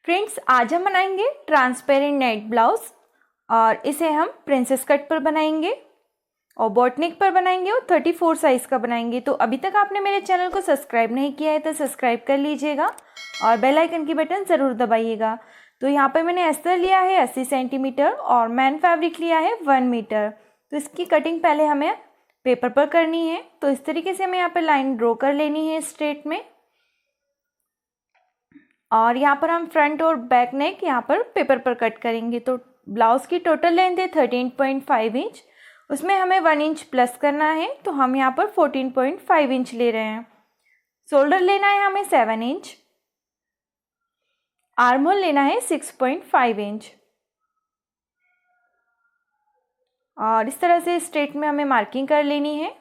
Friends, आज हम बनाएंगे ट्रांसपेरेंट नेट ब्लाउज और इसे हम प्रिंसेस कट पर बनाएंगे और बॉट नेक पर बनाएंगे और 34 साइज़ का बनाएंगे। तो अभी तक आपने मेरे चैनल को सब्सक्राइब नहीं किया है तो सब्सक्राइब कर लीजिएगा और बेल आइकन की बटन ज़रूर दबाइएगा। तो यहाँ पर मैंने अस्तर लिया है 80 सेंटीमीटर और मैन फैब्रिक लिया है 1 मीटर। तो इसकी कटिंग पहले हमें पेपर पर करनी है। तो इस तरीके से हमें यहाँ पर लाइन ड्रॉ कर लेनी है स्ट्रेट में और यहाँ पर हम फ्रंट और बैक नेक यहाँ पर पेपर पर कट करेंगे। तो ब्लाउज़ की टोटल लेंथ है 13.5 इंच, उसमें हमें 1 इंच प्लस करना है। तो हम यहाँ पर 14.5 इंच ले रहे हैं। शोल्डर लेना है हमें 7 इंच, आर्म होल लेना है 6.5 इंच और इस तरह से स्ट्रेट में हमें मार्किंग कर लेनी है।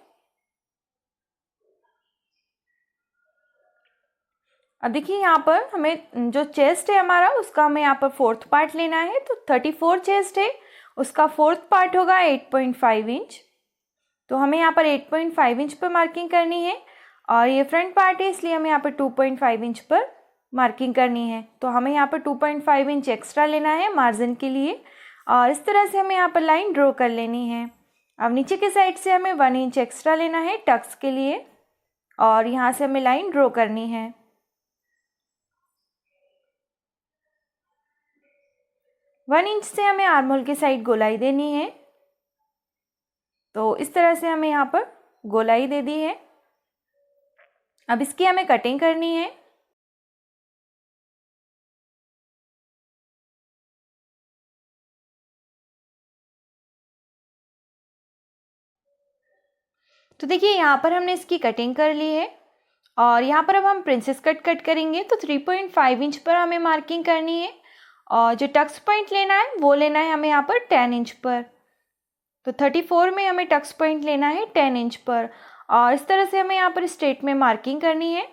अब देखिए यहाँ पर हमें जो चेस्ट है हमारा उसका हमें यहाँ पर 4th पार्ट लेना है। तो 34 चेस्ट है, उसका 4th पार्ट होगा 8.5 इंच। तो हमें यहाँ पर 8.5 इंच पर मार्किंग करनी है और ये फ्रंट पार्ट है इसलिए हमें यहाँ पर 2.5 इंच पर मार्किंग करनी है। तो हमें यहाँ पर 2.5 इंच एक्स्ट्रा लेना है मार्जिन के लिए और इस तरह से हमें यहाँ पर लाइन ड्रॉ कर लेनी है। अब नीचे के साइड से हमें 1 इंच एक्स्ट्रा लेना है टक्स के लिए और यहाँ से हमें लाइन ड्रॉ करनी है। 1 इंच से हमें आर्म होल की साइड गोलाई देनी है। तो इस तरह से हमें यहाँ पर गोलाई दे दी है। अब इसकी हमें कटिंग करनी है। तो देखिए यहाँ पर हमने इसकी कटिंग कर ली है और यहाँ पर अब हम प्रिंसेस कट करेंगे। तो 3.5 इंच पर हमें मार्किंग करनी है और जो टक्स पॉइंट लेना है वो लेना है हमें यहाँ पर 10 इंच पर। तो 34 में हमें टक्स पॉइंट लेना है 10 इंच पर और इस तरह से हमें यहाँ पर स्ट्रेट में मार्किंग करनी है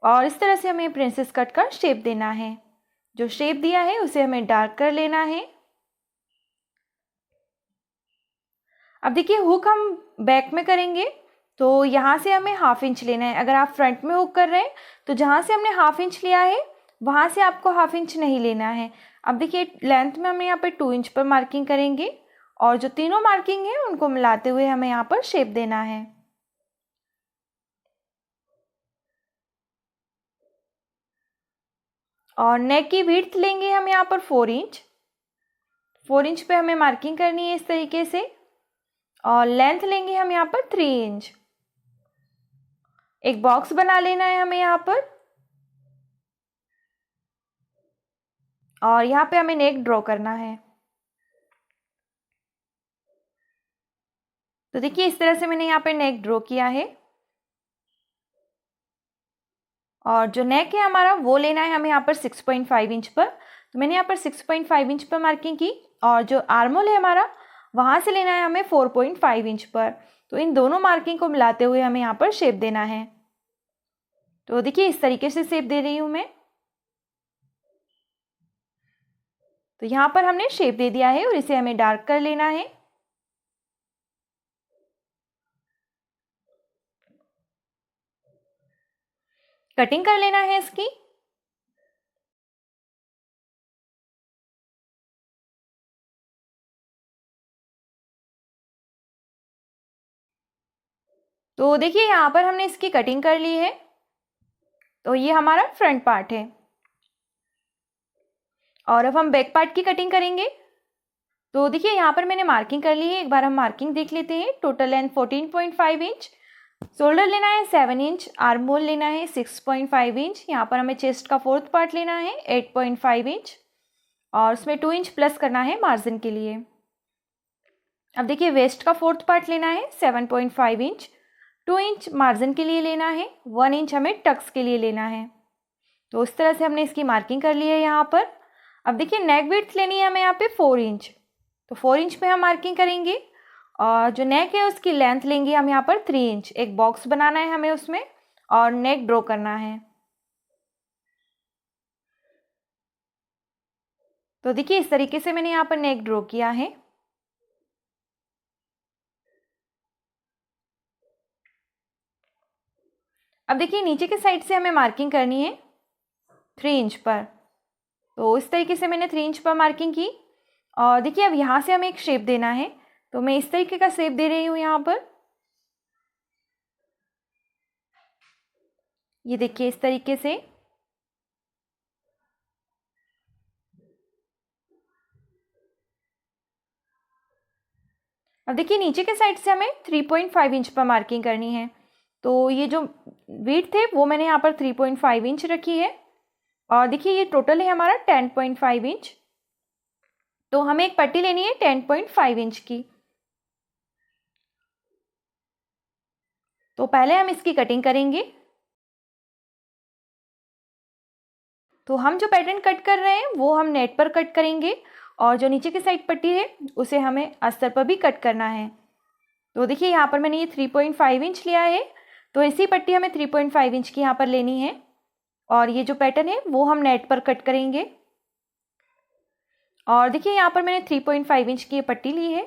और इस तरह से हमें प्रिंसेस कट का शेप देना है। जो शेप दिया है उसे हमें डार्क कर लेना है। अब देखिए हुक हम बैक में करेंगे तो यहाँ से हमें 1/2 इंच लेना है। अगर आप फ्रंट में हुक कर रहे हैं तो जहाँ से हमने 1/2 इंच लिया है वहाँ से आपको 1/2 इंच नहीं लेना है। अब देखिए लेंथ में हमें यहाँ पर 2 इंच पर मार्किंग करेंगे और जो तीनों मार्किंग है उनको मिलाते हुए हमें यहाँ पर शेप देना है। और नेक की विड्थ लेंगे हम यहाँ पर 4 इंच। 4 इंच पे हमें मार्किंग करनी है इस तरीके से और लेंथ लेंगे हम यहाँ पर 3 इंच। एक बॉक्स बना लेना है हमें यहाँ पर और यहाँ पे हमें नेक ड्रॉ करना है। तो देखिए इस तरह से मैंने यहाँ पे नेक ड्रॉ किया है और जो नेक है हमारा वो लेना है हमें यहाँ पर 6.5 इंच पर। तो मैंने यहाँ पर 6.5 इंच पर मार्किंग की और जो आर्म होल है हमारा वहाँ से लेना है हमें 4.5 इंच पर। तो इन दोनों मार्किंग को मिलाते हुए हमें यहाँ पर शेप देना है। तो देखिए इस तरीके से शेप दे रही हूँ मैं। तो यहाँ पर हमने शेप दे दिया है और इसे हमें डार्क कर लेना है। कटिंग कर लेना है इसकी। तो देखिए यहाँ पर हमने इसकी कटिंग कर ली है। तो ये हमारा फ्रंट पार्ट है और अब हम बैक पार्ट की कटिंग करेंगे। तो देखिए यहाँ पर मैंने मार्किंग कर ली है। एक बार हम मार्किंग देख लेते हैं। टोटल लेंथ 14.5 इंच, शोल्डर लेना है 7 इंच, आर्म होल लेना है 6.5 इंच। यहाँ पर हमें चेस्ट का 4th पार्ट लेना है 8.5 इंच और उसमें 2 इंच प्लस करना है मार्जिन के लिए। अब देखिए वेस्ट का 4th पार्ट लेना है 7.5 इंच, 2 इंच मार्जिन के लिए लेना है, 1 इंच हमें टक्स के लिए लेना है। तो इस तरह से हमने इसकी मार्किंग कर ली है यहाँ पर। अब देखिए नेक विड्थ लेनी है हमें यहाँ पे 4 इंच। तो 4 इंच पे हम मार्किंग करेंगे और जो नेक है उसकी लेंथ लेंगे हम यहाँ पर 3 इंच। एक बॉक्स बनाना है हमें उसमें और नेक ड्रॉ करना है। तो देखिए इस तरीके से मैंने यहाँ पर नेक ड्रॉ किया है। अब देखिए नीचे के साइड से हमें मार्किंग करनी है 3 इंच पर। तो इस तरीके से मैंने 3 इंच पर मार्किंग की। और देखिए अब यहाँ से हमें एक शेप देना है, तो मैं इस तरीके का शेप दे रही हूँ यहाँ पर। ये देखिए इस तरीके से। अब देखिए नीचे के साइड से हमें 3.5 इंच पर मार्किंग करनी है। तो ये जो विड्थ है वो मैंने यहाँ पर 3.5 इंच रखी है। और देखिए ये टोटल है हमारा 10.5 इंच। तो हमें एक पट्टी लेनी है 10.5 इंच की। तो पहले हम इसकी कटिंग करेंगे। तो हम जो पैटर्न कट कर रहे हैं वो हम नेट पर कट करेंगे, और जो नीचे की साइड पट्टी है उसे हमें अस्तर पर भी कट करना है। तो देखिए यहाँ पर मैंने ये 3.5 इंच लिया है, तो इसी पट्टी हमें 3.5 इंच की यहाँ पर लेनी है। और ये जो पैटर्न है वो हम नेट पर कट करेंगे। और देखिए यहाँ पर मैंने 3.5 इंच की ये पट्टी ली है।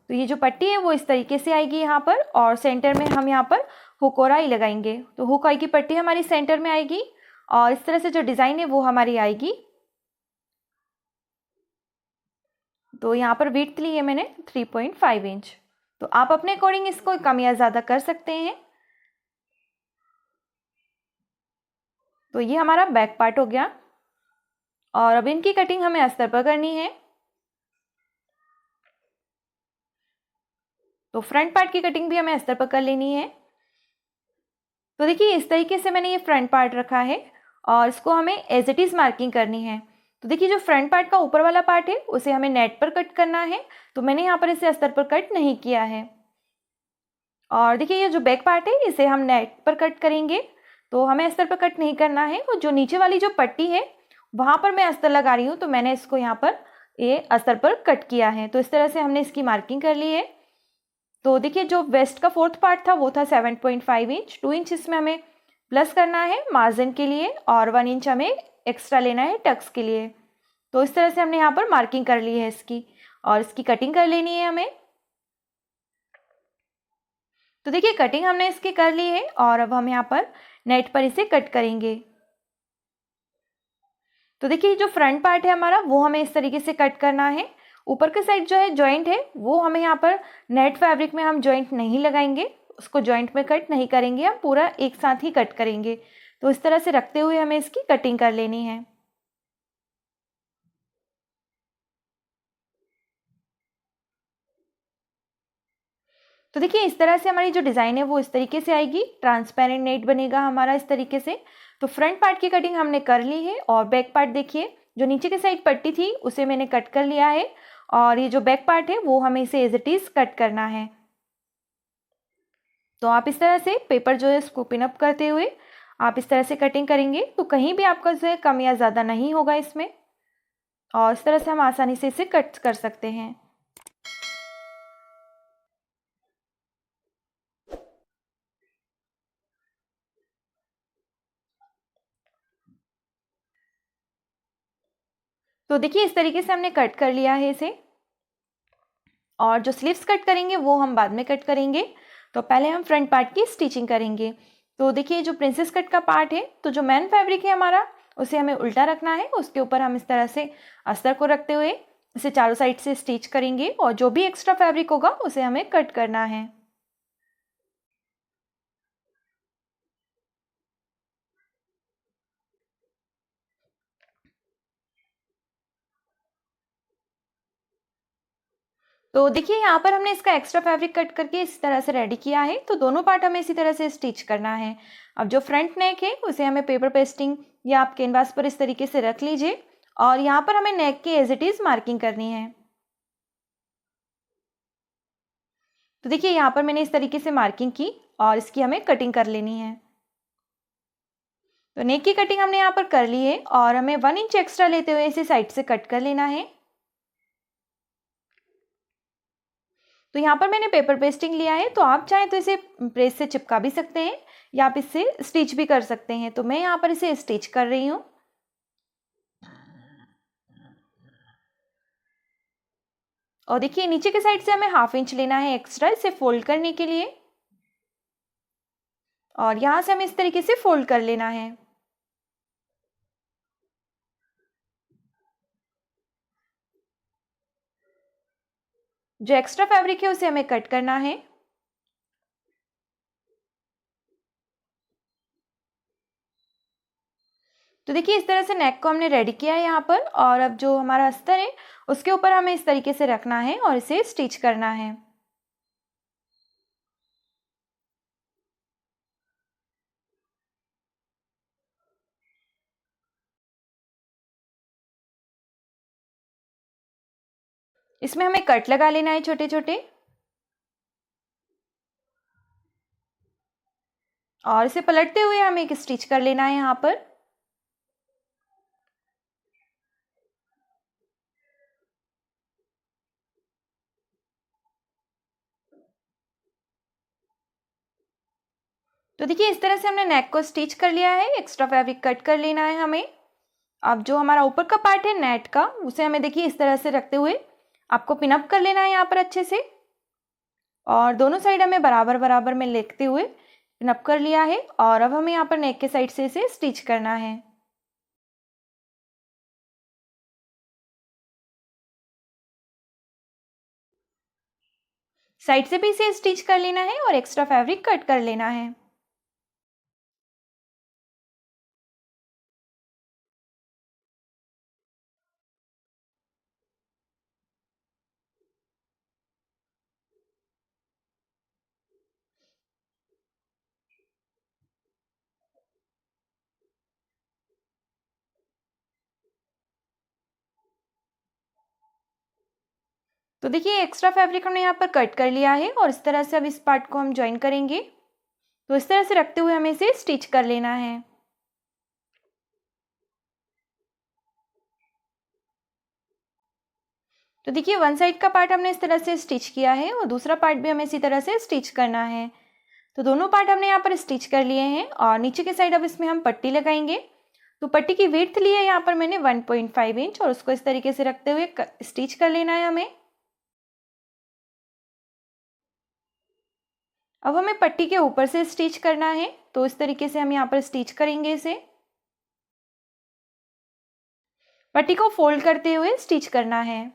तो ये जो पट्टी है वो इस तरीके से आएगी यहाँ पर, और सेंटर में हम यहाँ पर हुक और आई लगाएंगे। तो हुक आई की पट्टी हमारी सेंटर में आएगी, और इस तरह से जो डिज़ाइन है वो हमारी आएगी। तो यहाँ पर विड्थ ली है मैंने 3.5 इंच। तो आप अपने अकॉर्डिंग इसको कम या ज़्यादा कर सकते हैं। तो ये हमारा बैक पार्ट हो गया, और अब इनकी कटिंग हमें अस्तर पर करनी है। तो फ्रंट पार्ट की कटिंग भी हमें अस्तर पर कर लेनी है। तो देखिए इस तरीके से मैंने ये फ्रंट पार्ट रखा है, और इसको हमें एज इट इज़ मार्किंग करनी है। तो देखिए जो फ्रंट पार्ट का ऊपर वाला पार्ट है उसे हमें नेट पर कट करना है, तो मैंने यहाँ पर इसे अस्तर पर कट नहीं किया है। और देखिए ये जो बैक पार्ट है इसे हम नेट पर कट करेंगे, तो हमें अस्तर पर कट नहीं करना है। और जो नीचे वाली जो पट्टी है वहाँ पर मैं अस्तर लगा रही हूँ, तो मैंने इसको यहाँ पर ये अस्तर पर कट किया है। तो इस तरह से हमने इसकी मार्किंग कर ली है। तो देखिए जो वेस्ट का फोर्थ पार्ट था वो था 7.5 इंच। 2 इंच इसमें हमें प्लस करना है मार्जिन के लिए, और 1 इंच हमें एक्स्ट्रा लेना है टक्स के लिए। तो इस तरह से हमने यहाँ पर मार्किंग कर ली है इसकी, और इसकी कटिंग कर लेनी है हमें। तो देखिए कटिंग हमने इसकी कर ली है, और अब हम यहाँ पर नेट पर इसे कट करेंगे। तो देखिए जो फ्रंट पार्ट है हमारा वो हमें इस तरीके से कट करना है। ऊपर के साइड जो है जॉइंट है वो हमें यहाँ पर नेट फैब्रिक में हम जॉइंट नहीं लगाएंगे, उसको जॉइंट में कट नहीं करेंगे, हम पूरा एक साथ ही कट करेंगे। तो इस तरह से रखते हुए हमें इसकी कटिंग कर लेनी है। तो देखिए इस तरह से हमारी जो डिज़ाइन है वो इस तरीके से आएगी, ट्रांसपेरेंट नेट बनेगा हमारा इस तरीके से। तो फ्रंट पार्ट की कटिंग हमने कर ली है, और बैक पार्ट देखिए जो नीचे की साइड पट्टी थी उसे मैंने कट कर लिया है, और ये जो बैक पार्ट है वो हमें इसे एज इट इज़ कट करना है। तो आप इस तरह से पेपर जो है इसको पिन अप करते हुए आप इस तरह से कटिंग करेंगे, तो कहीं भी आपका जो है कम या ज़्यादा नहीं होगा इसमें, और इस तरह से हम आसानी से इसे कट कर सकते हैं। तो देखिए इस तरीके से हमने कट कर लिया है इसे, और जो स्लीव्स कट करेंगे वो हम बाद में कट करेंगे। तो पहले हम फ्रंट पार्ट की स्टिचिंग करेंगे। तो देखिए जो प्रिंसेस कट का पार्ट है, तो जो मेन फैब्रिक है हमारा उसे हमें उल्टा रखना है, उसके ऊपर हम इस तरह से अस्तर को रखते हुए इसे चारों साइड से स्टिच करेंगे, और जो भी एक्स्ट्रा फैब्रिक होगा उसे हमें कट करना है। तो देखिए यहाँ पर हमने इसका एक्स्ट्रा फैब्रिक कट करके इस तरह से रेडी किया है, तो दोनों पार्ट हमें इसी तरह से स्टिच करना है। अब जो फ्रंट नेक है उसे हमें पेपर पेस्टिंग या आप कैनवास पर इस तरीके से रख लीजिए, और यहाँ पर हमें नेक की एज इट इज़ मार्किंग करनी है। तो देखिए यहाँ पर मैंने इस तरीके से मार्किंग की, और इसकी हमें कटिंग कर लेनी है। तो नेक की कटिंग हमने यहाँ पर कर ली है, और हमें 1 इंच एक्स्ट्रा लेते हुए इसे साइड से कट कर लेना है। तो यहाँ पर मैंने पेपर पेस्टिंग लिया है, तो आप चाहें तो इसे प्रेस से चिपका भी सकते हैं, या आप इससे स्टिच भी कर सकते हैं। तो मैं यहाँ पर इसे स्टिच कर रही हूँ। और देखिए नीचे के साइड से हमें 1/2 इंच लेना है एक्स्ट्रा इसे फोल्ड करने के लिए, और यहाँ से हमें इस तरीके से फोल्ड कर लेना है। जो एक्स्ट्रा फैब्रिक है उसे हमें कट करना है। तो देखिए इस तरह से नेक को हमने रेडी किया है यहाँ पर, और अब जो हमारा अस्तर है उसके ऊपर हमें इस तरीके से रखना है और इसे स्टिच करना है। इसमें हमें कट लगा लेना है छोटे छोटे, और इसे पलटते हुए हमें एक स्टिच कर लेना है यहाँ पर। तो देखिए इस तरह से हमने नेक को स्टिच कर लिया है, एक्स्ट्रा फैब्रिक कट कर लेना है हमें। अब जो हमारा ऊपर का पार्ट है नेट का, उसे हमें देखिए इस तरह से रखते हुए आपको पिन अप कर लेना है यहाँ पर अच्छे से, और दोनों साइड हमें बराबर बराबर में लेते हुए पिन अप कर लिया है। और अब हमें यहाँ पर नेक के साइड से इसे स्टिच करना है। साइड से भी इसे स्टिच कर लेना है और एक्स्ट्रा फैब्रिक कट कर लेना है। तो देखिए एक्स्ट्रा फैब्रिक हमने यहाँ पर कट कर लिया है, और इस तरह से अब इस पार्ट को हम ज्वाइन करेंगे। तो इस तरह से रखते हुए हमें इसे स्टिच कर लेना है। तो देखिए वन साइड का पार्ट हमने इस तरह से स्टिच किया है, और दूसरा पार्ट भी हमें इसी तरह से स्टिच करना है। तो दोनों पार्ट हमने यहाँ पर स्टिच कर लिए हैं, और नीचे के साइड अब इसमें हम पट्टी लगाएंगे। तो पट्टी की विड्थ ली है यहाँ पर मैंने 1.5 इंच, और उसको इस तरीके से रखते हुए स्टिच कर लेना है हमें। अब हमें पट्टी के ऊपर से स्टिच करना है, तो इस तरीके से हम यहाँ पर स्टिच करेंगे इसे। पट्टी को फोल्ड करते हुए स्टिच करना है।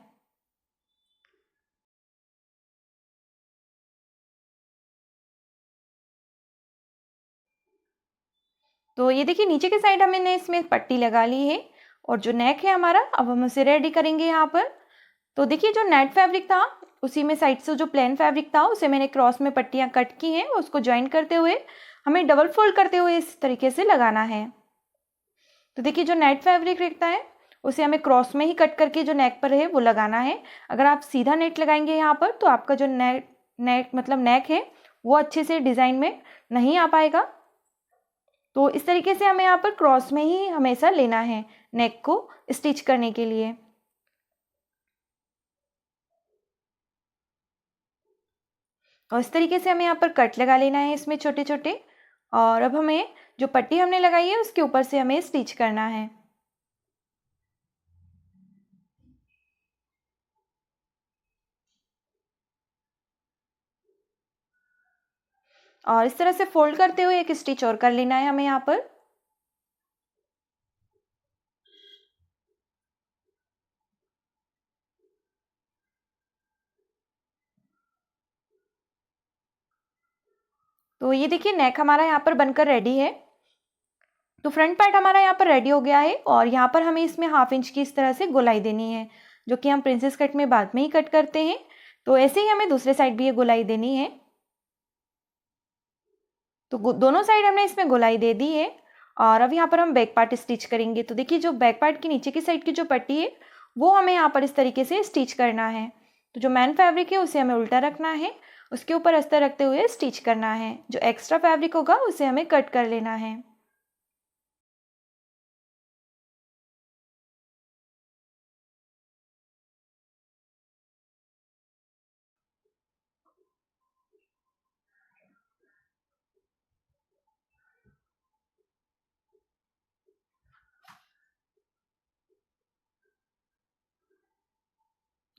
तो ये देखिए नीचे के साइड हमने इसमें पट्टी लगा ली है, और जो नेक है हमारा अब हम उसे रेडी करेंगे यहाँ पर। तो देखिए जो नेट फैब्रिक था उसी में साइड से जो प्लेन फैब्रिक था उसे मैंने क्रॉस में पट्टियाँ कट की हैं, उसको ज्वाइन करते हुए हमें डबल फोल्ड करते हुए इस तरीके से लगाना है। तो देखिए जो नेट फैब्रिक रहता है उसे हमें क्रॉस में ही कट करके जो नेक पर है वो लगाना है। अगर आप सीधा नेट लगाएंगे यहाँ पर तो आपका जो नेक है वो अच्छे से डिज़ाइन में नहीं आ पाएगा। तो इस तरीके से हमें यहाँ पर क्रॉस में ही हमेशा लेना है नेक को स्टिच करने के लिए। और इस तरीके से हमें यहाँ पर कट लगा लेना है इसमें छोटे छोटे, और अब हमें जो पट्टी हमने लगाई है उसके ऊपर से हमें स्टिच करना है। और इस तरह से फोल्ड करते हुए एक स्टिच और कर लेना है हमें यहाँ पर। तो ये देखिए नेक हमारा यहाँ पर बनकर रेडी है। तो फ्रंट पार्ट हमारा यहाँ पर रेडी हो गया है, और यहाँ पर हमें इसमें 1/2 इंच की इस तरह से गोलाई देनी है, जो कि हम प्रिंसेस कट में बाद में ही कट करते हैं। तो ऐसे ही हमें दूसरे साइड भी ये गोलाई देनी है। तो दोनों साइड हमने इसमें गोलाई दे दी है, और अब यहाँ पर हम बैक पार्ट स्टिच करेंगे। तो देखिए जो बैक पार्ट की नीचे की साइड की जो पट्टी है वो हमें यहाँ पर इस तरीके से स्टिच करना है। तो जो मेन फैब्रिक है उसे हमें उल्टा रखना है, उसके ऊपर अस्तर रखते हुए स्टिच करना है। जो एक्स्ट्रा फैब्रिक होगा उसे हमें कट कर लेना है।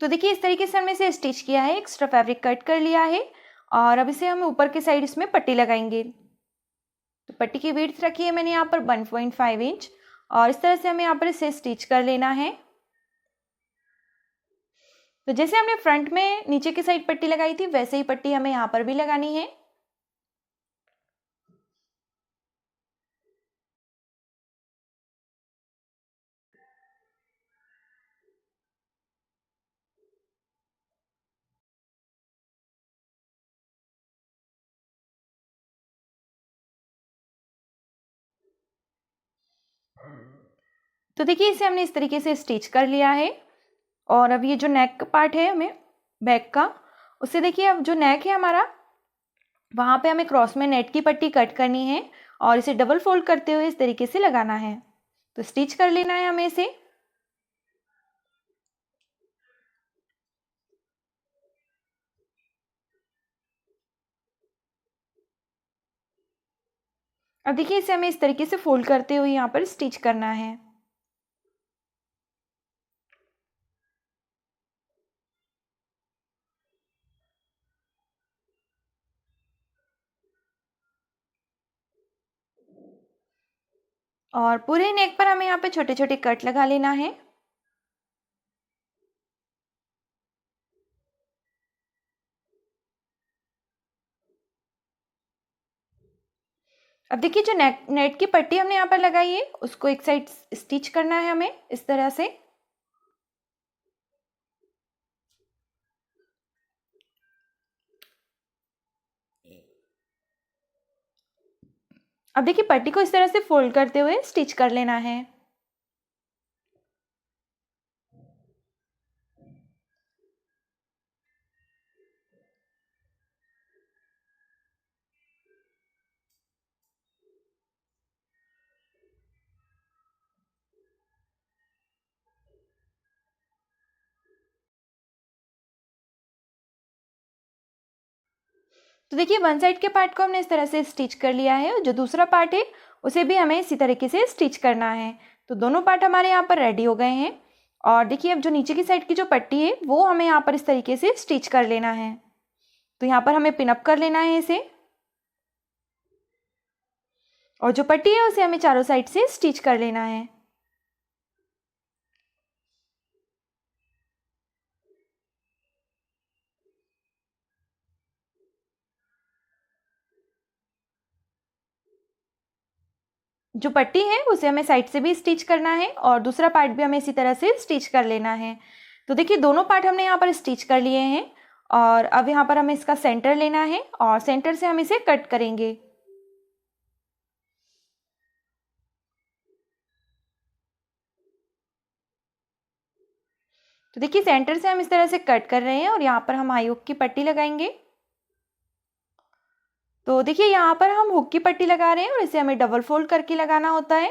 तो देखिए इस तरीके से हमने इसे स्टिच किया है, एक्स्ट्रा फैब्रिक कट कर लिया है, और अब इसे हम ऊपर के साइड इसमें पट्टी लगाएंगे। तो पट्टी की विड्थ रखी है मैंने यहाँ पर 1.5 इंच, और इस तरह से हमें यहाँ पर इसे स्टिच कर लेना है। तो जैसे हमने फ्रंट में नीचे की साइड पट्टी लगाई थी वैसे ही पट्टी हमें यहाँ पर भी लगानी है। तो देखिए इसे हमने इस तरीके से स्टिच कर लिया है। और अब ये जो नेक का पार्ट है हमें बैक का, उससे देखिए अब जो नेक है हमारा वहाँ पे हमें क्रॉस में नेट की पट्टी कट करनी है और इसे डबल फोल्ड करते हुए इस तरीके से लगाना है। तो स्टिच कर लेना है हमें इसे। अब देखिए इसे हमें इस तरीके से फोल्ड करते हुए यहाँ पर स्टिच करना है। और पूरे नेक पर हमें यहाँ पे छोटे छोटे कट लगा लेना है। अब देखिए जो नेट की पट्टी हमने यहाँ पर लगाई है उसको एक साइड स्टिच करना है हमें इस तरह से। अब देखिए पट्टी को इस तरह से फोल्ड करते हुए स्टिच कर लेना है। तो देखिए वन साइड के पार्ट को हमने इस तरह से स्टिच कर लिया है और जो दूसरा पार्ट है उसे भी हमें इसी तरीके से स्टिच करना है। तो दोनों पार्ट हमारे यहाँ पर रेडी हो गए हैं। और देखिए अब जो नीचे की साइड की जो पट्टी है वो हमें यहाँ पर इस तरीके से स्टिच कर लेना है। तो यहाँ पर हमें पिनअप कर लेना है इसे और जो पट्टी है उसे हमें चारों साइड से स्टिच कर लेना है। जो पट्टी है उसे हमें साइड से भी स्टिच करना है और दूसरा पार्ट भी हमें इसी तरह से स्टिच कर लेना है। तो देखिए दोनों पार्ट हमने यहाँ पर स्टिच कर लिए हैं और अब यहाँ पर हमें इसका सेंटर लेना है और सेंटर से हम इसे कट करेंगे। तो देखिए सेंटर से हम इस तरह से कट कर रहे हैं और यहाँ पर हम हाई हुक की पट्टी लगाएंगे। तो देखिए यहाँ पर हम हुक की पट्टी लगा रहे हैं और इसे हमें डबल फोल्ड करके लगाना होता है।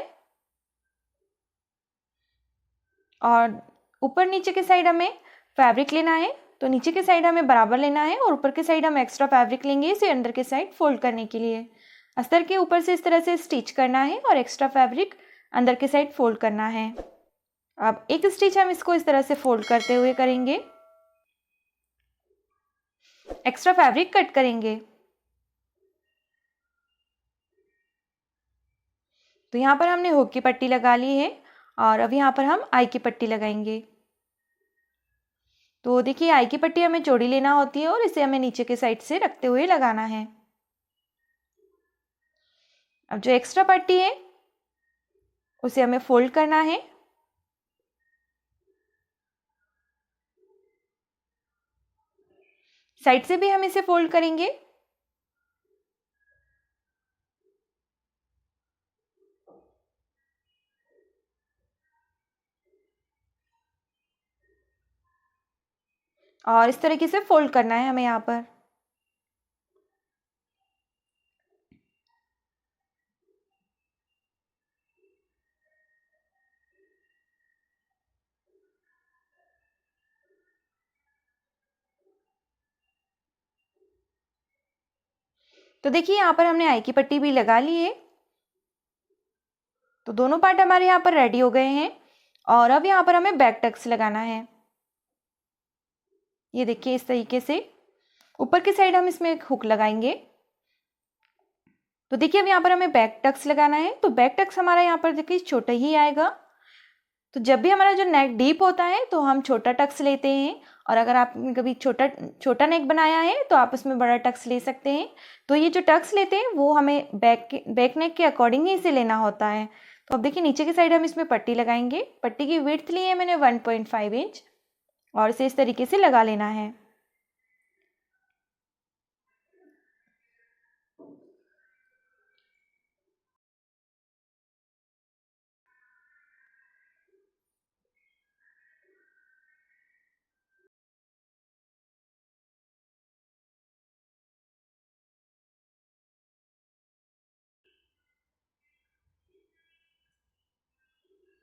और ऊपर नीचे के साइड हमें फैब्रिक लेना है। तो नीचे के साइड हमें बराबर लेना है और ऊपर के साइड हम एक्स्ट्रा फैब्रिक लेंगे इसे अंदर के साइड फोल्ड करने के लिए। अस्तर के ऊपर से इस तरह से स्टिच करना है और एक्स्ट्रा फैब्रिक अंदर के साइड फोल्ड करना है। अब एक स्टिच हम इसको इस तरह से फोल्ड करते हुए करेंगे, एक्स्ट्रा फैब्रिक कट करेंगे। तो यहाँ पर हमने हुक की पट्टी लगा ली है और अब यहाँ पर हम आई की पट्टी लगाएंगे। तो देखिए आई की पट्टी हमें चौड़ी लेना होती है और इसे हमें नीचे के साइड से रखते हुए लगाना है। अब जो एक्स्ट्रा पट्टी है उसे हमें फोल्ड करना है। साइड से भी हम इसे फोल्ड करेंगे। और इस तरीके से फोल्ड करना है हमें यहाँ पर। तो देखिए यहाँ पर हमने आई की पट्टी भी लगा ली है। तो दोनों पार्ट हमारे यहाँ पर रेडी हो गए हैं और अब यहाँ पर हमें बैक टक्स लगाना है। ये देखिए इस तरीके से ऊपर की साइड हम इसमें एक हुक लगाएंगे। तो देखिए अब यहाँ पर हमें बैक टक्स लगाना है। तो बैक टक्स हमारा यहाँ पर देखिए छोटा ही आएगा। तो जब भी हमारा जो नेक डीप होता है तो हम छोटा टक्स लेते हैं और अगर आपने कभी छोटा छोटा नेक बनाया है तो आप उसमें बड़ा टक्स ले सकते हैं। तो ये जो टक्स लेते हैं वो हमें बैक नेक के अकॉर्डिंग ही इसे लेना होता है। तो अब देखिए नीचे की साइड हम इसमें पट्टी लगाएंगे। पट्टी की विड्थ ली है मैंने 1.5 इंच और इसे इस तरीके से लगा लेना है।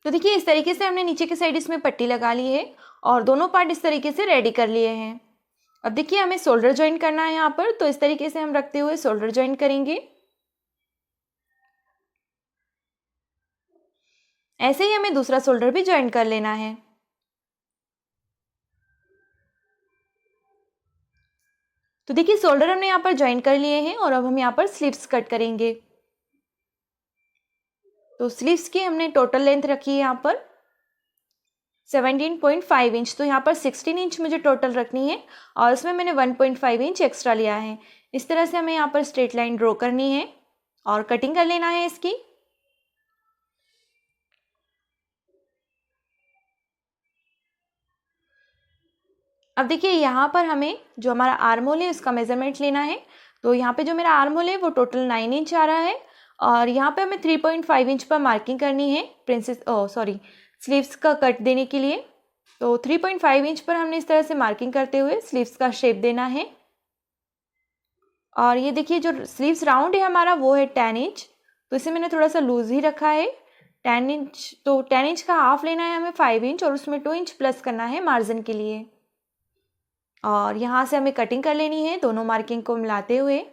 तो देखिए इस तरीके से हमने नीचे की साइड इसमें पट्टी लगा ली है और दोनों पार्ट इस तरीके से रेडी कर लिए हैं। अब देखिए हमें शोल्डर ज्वाइन करना है यहाँ पर, तो इस तरीके से हम रखते हुए शोल्डर ज्वाइन करेंगे। ऐसे ही हमें दूसरा शोल्डर भी ज्वाइन कर लेना है। तो देखिए शोल्डर हमने यहाँ पर ज्वाइन कर लिए हैं और अब हम यहाँ पर स्लीव्स कट करेंगे। तो स्लीव्स की हमने टोटल लेंथ रखी है यहाँ पर 17.5 इंच। तो यहाँ पर 16 इंच मुझे टोटल रखनी है और इसमें मैंने 1.5 इंच एक्स्ट्रा लिया है। इस तरह से हमें यहाँ पर स्ट्रेट लाइन ड्रॉ करनी है और कटिंग कर लेना है इसकी। अब देखिए यहाँ पर हमें जो हमारा आर्म होल है उसका मेजरमेंट लेना है। तो यहाँ पे जो मेरा आर्म होल है वो टोटल 9 इंच आ रहा है और यहाँ पे हमें 3.5 इंच पर मार्किंग करनी है स्लीव्स का कट देने के लिए। तो 3.5 इंच पर हमने इस तरह से मार्किंग करते हुए स्लीव्स का शेप देना है। और ये देखिए जो स्लीव्स राउंड है हमारा वो है 10 इंच, तो इसे मैंने थोड़ा सा लूज ही रखा है 10 इंच। तो 10 इंच का हाफ लेना है हमें 5 इंच और उसमें 2 इंच प्लस करना है मार्जिन के लिए। और यहाँ से हमें कटिंग कर लेनी है दोनों मार्किंग को मिलाते हुए।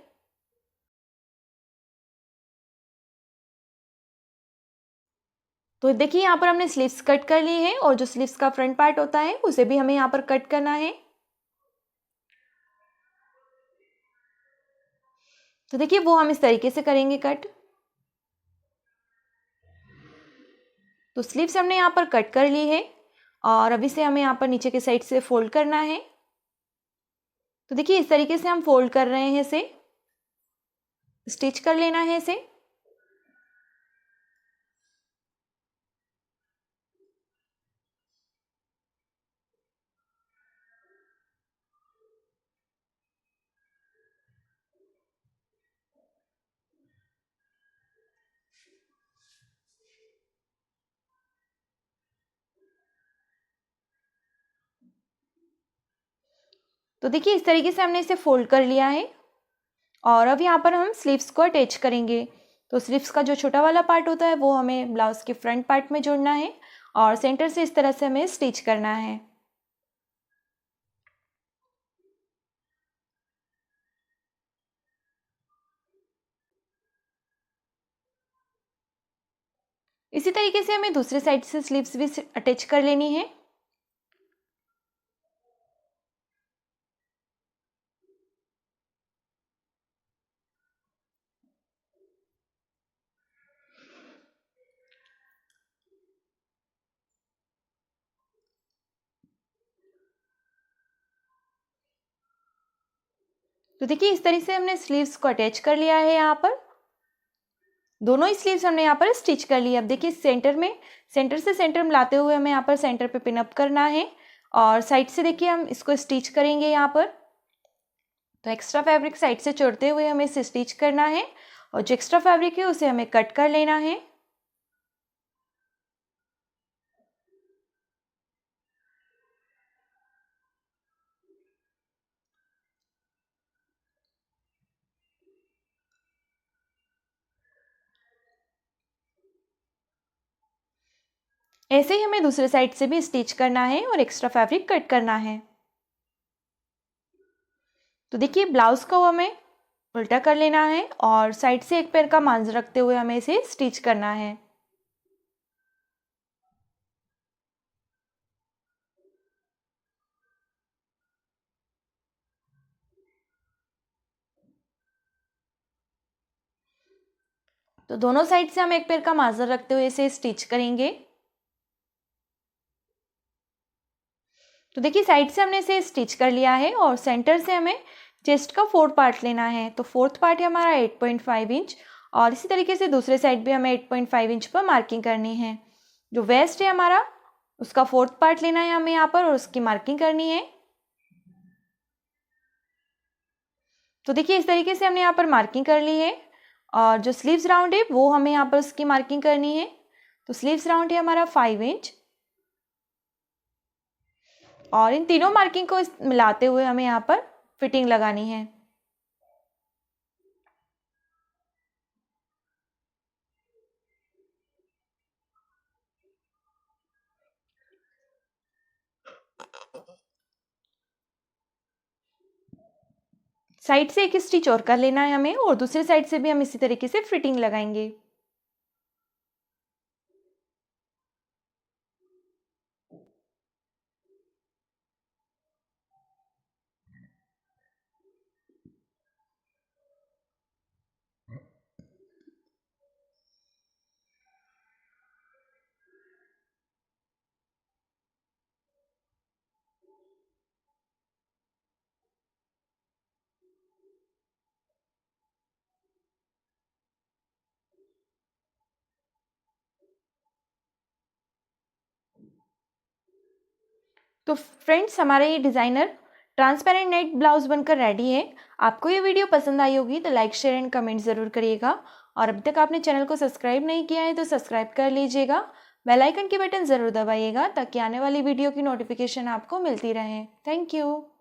तो देखिए यहाँ पर हमने स्लीव्स कट कर ली है और जो स्लीव्स का फ्रंट पार्ट होता है उसे भी हमें यहाँ पर कट करना है। तो देखिए वो हम इस तरीके से करेंगे कट। तो स्लीव्स हमने यहाँ पर कट कर ली है और अभी से हमें यहाँ पर नीचे के साइड से फोल्ड करना है। तो देखिए इस तरीके से हम फोल्ड कर रहे हैं, इसे स्टिच कर लेना है इसे। तो देखिए इस तरीके से हमने इसे फोल्ड कर लिया है और अब यहाँ पर हम स्लीव्स को अटैच करेंगे। तो स्लीव्स का जो छोटा वाला पार्ट होता है वो हमें ब्लाउज के फ्रंट पार्ट में जोड़ना है और सेंटर से इस तरह से हमें स्टिच करना है। इसी तरीके से हमें दूसरे साइड से स्लीव्स भी अटैच कर लेनी है। तो देखिए इस तरीके से हमने स्लीव्स को अटैच कर लिया है। यहाँ पर दोनों ही स्लीव्स हमने यहाँ पर स्टिच कर लिया। अब देखिए सेंटर से सेंटर मिलाते हुए हमें यहाँ पर सेंटर पे पिन अप करना है और साइड से देखिए हम इसको स्टिच करेंगे यहाँ पर। तो एक्स्ट्रा फैब्रिक साइड से छोड़ते हुए हमें इसे स्टिच करना है और जो एक्स्ट्रा फैब्रिक है उसे हमें कट कर लेना है। ऐसे ही हमें दूसरे साइड से भी स्टिच करना है और एक्स्ट्रा फैब्रिक कट करना है। तो देखिए ब्लाउज को हमें उल्टा कर लेना है और साइड से एक पैर का मांझ रखते हुए हमें इसे स्टिच करना है। तो दोनों साइड से हम एक पैर का मार्जिन रखते हुए इसे स्टिच करेंगे। तो देखिए साइड से हमने इसे स्टिच कर लिया है और सेंटर से हमें चेस्ट का 4th पार्ट लेना है। तो 4th पार्ट है हमारा 8.5 इंच और इसी तरीके से दूसरे साइड भी हमें 8.5 इंच पर मार्किंग करनी है। जो वेस्ट है हमारा उसका 4th पार्ट लेना है हमें यहाँ पर और उसकी मार्किंग करनी है। तो देखिए इस तरीके से हमने यहाँ पर मार्किंग कर ली है और जो स्लीव्स राउंड है वो हमें यहाँ पर उसकी मार्किंग करनी है। तो स्लीव्स राउंड है हमारा 5 इंच और इन तीनों मार्किंग को मिलाते हुए हमें यहाँ पर फिटिंग लगानी है। साइड से एक स्टिच और कर लेना है हमें और दूसरे साइड से भी हम इसी तरीके से फिटिंग लगाएंगे। तो फ्रेंड्स हमारा ये डिज़ाइनर ट्रांसपेरेंट नेट ब्लाउज बनकर रेडी है। आपको ये वीडियो पसंद आई होगी तो लाइक शेयर एंड कमेंट ज़रूर करिएगा और अभी तक आपने चैनल को सब्सक्राइब नहीं किया है तो सब्सक्राइब कर लीजिएगा। बेल आइकन की बटन ज़रूर दबाइएगा ताकि आने वाली वीडियो की नोटिफिकेशन आपको मिलती रहे। Thank you.